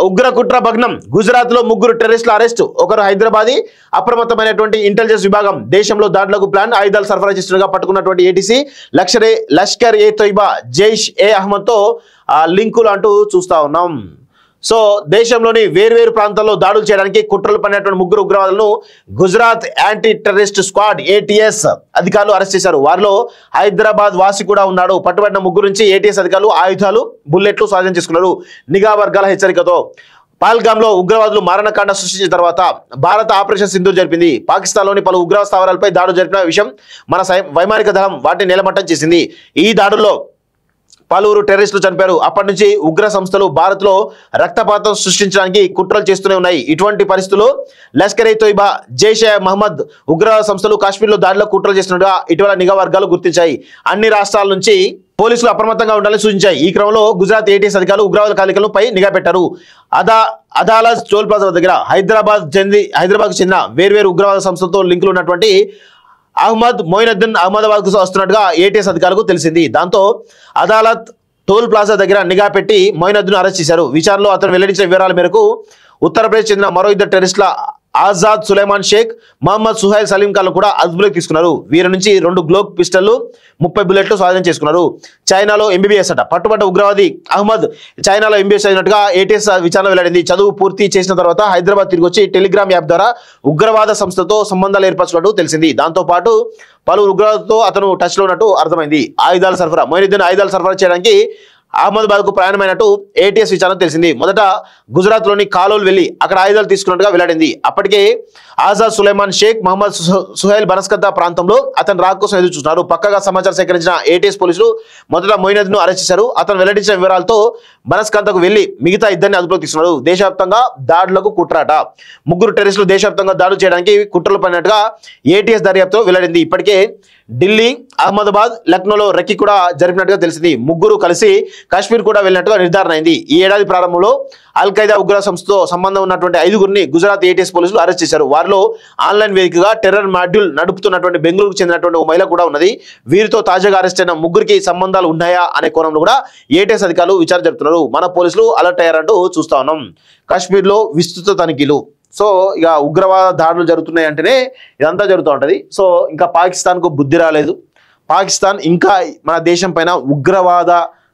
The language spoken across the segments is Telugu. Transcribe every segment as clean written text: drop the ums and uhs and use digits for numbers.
ఉగ్ర కుట్ర భగ్నం. గుజరాత్ లో ముగ్గురు టెర్రరిస్టుల అరెస్టు. ఒకరు హైదరాబాదీ. అప్రమత్తమైనటువంటి ఇంటెలిజెన్స్ విభాగం దేశంలో దాడులకు ప్లాన్, ఆయుధాలు సరఫరా చేస్తుండగా పట్టుకున్నటువంటి ఏటీసీ లష్కర్ ఏ తొయిబా, జైష్ ఏ అహ్మద్ తో లింకులు అంటూ చూస్తా ఉన్నాం. సో దేశంలోని వేర్వేరు ప్రాంతాల్లో దాడులు చేయడానికి కుట్రలు పడినటువంటి ముగ్గురు ఉగ్రవాదులను Gujarat anti terrorist squad ATS అధికారులు అరెస్ట్ చేశారు. వారిలో హైదరాబాద్ వాసి కూడా ఉన్నాడు. పట్టుబడిన ముగ్గురు నుంచి ఏటీఎస్ అధికారులు ఆయుధాలు, బుల్లెట్లు స్వాధీనం చేసుకున్నారు. నిఘా వర్గాల హెచ్చరికతో పహల్గామ్ లో ఉగ్రవాదులు మారణకాండ సృష్టించిన తర్వాత భారత ఆపరేషన్ సింధూర్ జరిపింది. పాకిస్తాన్లోని పలు ఉగ్రవాద స్థావరాలపై దాడులు జరిపిన విషయం మన వైమానిక దళం వాటిని నేలమట్టం చేసింది. ఈ దాడుల్లో పలువురు టెర్రరిస్టులు చనిపారు. అప్పటి నుంచి ఉగ్ర సంస్థలు భారత్ లో రక్తపాతం సృష్టించడానికి కుట్రలు చేస్తూనే ఉన్నాయి. ఇటువంటి పరిస్థితుల్లో లష్కర్ ఏ తొయిబా, జైష్ ఏ మహమ్మద్ ఉగ్రవాద సంస్థలు కాశ్మీర్ లో దాడిలో కుట్రలు చేస్తున్నట్టుగా ఇటీవల నిఘా వర్గాలు గుర్తించాయి. అన్ని రాష్ట్రాల నుంచి పోలీసులు అప్రమత్తంగా ఉండాలని సూచించాయి. ఈ క్రమంలో గుజరాత్ ఏటీఎస్ అధికారులు ఉగ్రవాద కాలికలపై నిఘా పెట్టారు. అదాలత్ టోల్ ప్లాజా దగ్గర హైదరాబాద్ చెందిన వేర్వేరు ఉగ్రవాద సంస్థలతో లింకులు ఉన్నటువంటి అహ్మద్ మొయినుద్దీన్ అహ్మదాబాద్ కు వస్తున్నట్టుగా ఏటీఎస్ అధికారులకు తెలిసింది. దాంతో అదాలత్ టోల్ ప్లాజా దగ్గర నిఘా పెట్టి మొయినుద్దీన్ అరెస్ట్ చేశారు. విచారణలో అతను వెల్లడించిన వివరాల మేరకు ఉత్తరప్రదేశ్ చెందిన మరో ఇద్దరు టెర్రరిస్టుల ఆజాద్ సులైమాన్ షేక్, మహమ్మద్ సుహైల్ సలీం ఖాన్లు కూడా అదుపులోకి తీసుకున్నారు. వీరి నుంచి 2 గ్లోక్ పిస్టళ్లు, 30 బుల్లెట్లు స్వాధీనం చేసుకున్నారు. చైనాలో ఎంబీబీఎస్ అట. పట్టుబడ్డ ఉగ్రవాది అహ్మద్ చైనాలో ఎంబీబీఎస్ అయినట్టుగా ఏటీఎస్ విచారణ వెల్లడింది. చదువు పూర్తి చేసిన తర్వాత హైదరాబాద్ తిరిగి వచ్చి టెలిగ్రామ్ యాప్ ద్వారా ఉగ్రవాద సంస్థతో సంబంధాలు ఏర్పరచుకున్నట్టు తెలిసింది. దాంతోపాటు పలువురు ఉగ్రవాదులతో అతను టచ్ లో ఉన్నట్టు అర్థమైంది. ఆయుధాల సరఫరా మొయినుద్దీన్ ఆయుధాలు సరఫరా చేయడానికి అహ్మదాబాద్ కు ప్రయాణమైనట్టు ఏటీఎస్ విచారణ తెలిసింది. మొదట గుజరాత్ లోని కాలోల్ వెళ్లి అక్కడ ఆయుధాలు తీసుకున్నట్టుగా వెల్లడింది. అప్పటికే ఆజాద్ సులైమాన్ షేక్, మహమ్మద్ సుహైల్ బనస్కంతా ప్రాంతంలో అతను రాక్ కోసం ఎదురు చూస్తున్నారు. పక్కగా సమాచారం సేకరించిన ఏటీఎస్ పోలీసులు మొదట మొయినుద్దీన్ ను అరెస్ట్ చేశారు. అతను వెల్లడించిన వివరాలతో బనస్కంతకు వెళ్లి మిగతా ఇద్దరిని అదుపులోకి తీసుకున్నారు. దేశవ్యాప్తంగా దాడులకు కుట్రాట. ముగ్గురు టెర్రరిస్టులు దేశవ్యాప్తంగా దాడులు చేయడానికి కుట్రలు పడినట్టుగా ఏటీఎస్ దర్యాప్తులో వెల్లడింది. ఇప్పటికే ఢిల్లీ, అహ్మదాబాద్, లక్నోలో రెక్కి కూడా జరిపినట్టుగా తెలిసింది. ముగ్గురు కలిసి కాశ్మీర్ కూడా వెళ్ళినట్టుగా నిర్ధారణ అయింది. ఈ ఏడాది ప్రారంభంలో అల్ ఖైదా ఉగ్ర సంస్థతో సంబంధం ఉన్నటువంటి 5గురిని గుజరాత్ ఏటీఎస్ పోలీసులు అరెస్ట్ చేశారు. వారిలో ఆన్లైన్ వేదికగా టెర్రర్ మాడ్యూల్ నడుపుతున్నటువంటి బెంగళూరుకు చెందినటువంటి ఒక మహిళ కూడా ఉన్నది. వీరితో తాజాగా అరెస్ట్ అయిన ముగ్గురికి సంబంధాలు ఉన్నాయా అనే కోణంలో కూడా ఏటీఎస్ అధికారులు విచారణ జరుపుతున్నారు. మన పోలీసులు అలర్ట్ అయ్యారంటూ చూస్తా ఉన్నాం. కాశ్మీర్ లో విస్తృత తనిఖీలు. సో ఇక ఉగ్రవాద దాడులు జరుగుతున్నాయి అంటేనే ఇదంతా జరుగుతూ ఉంటుంది. సో ఇంకా పాకిస్తాన్కు బుద్ధి రాలేదు. పాకిస్తాన్ ఇంకా మన దేశం పైన ఉగ్రవాద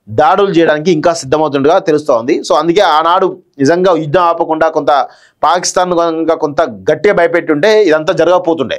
దాడులు చేయడానికి ఇంకా సిద్ధమవుతుండగా తెలుస్తూ ఉంది. సో అందుకే ఆనాడు నిజంగా యుద్ధం ఆపకుండా కొంత పాకిస్తాన్ కొంత గట్టిగా భయపెట్టుంటే ఇదంతా జరగకపోతుండే.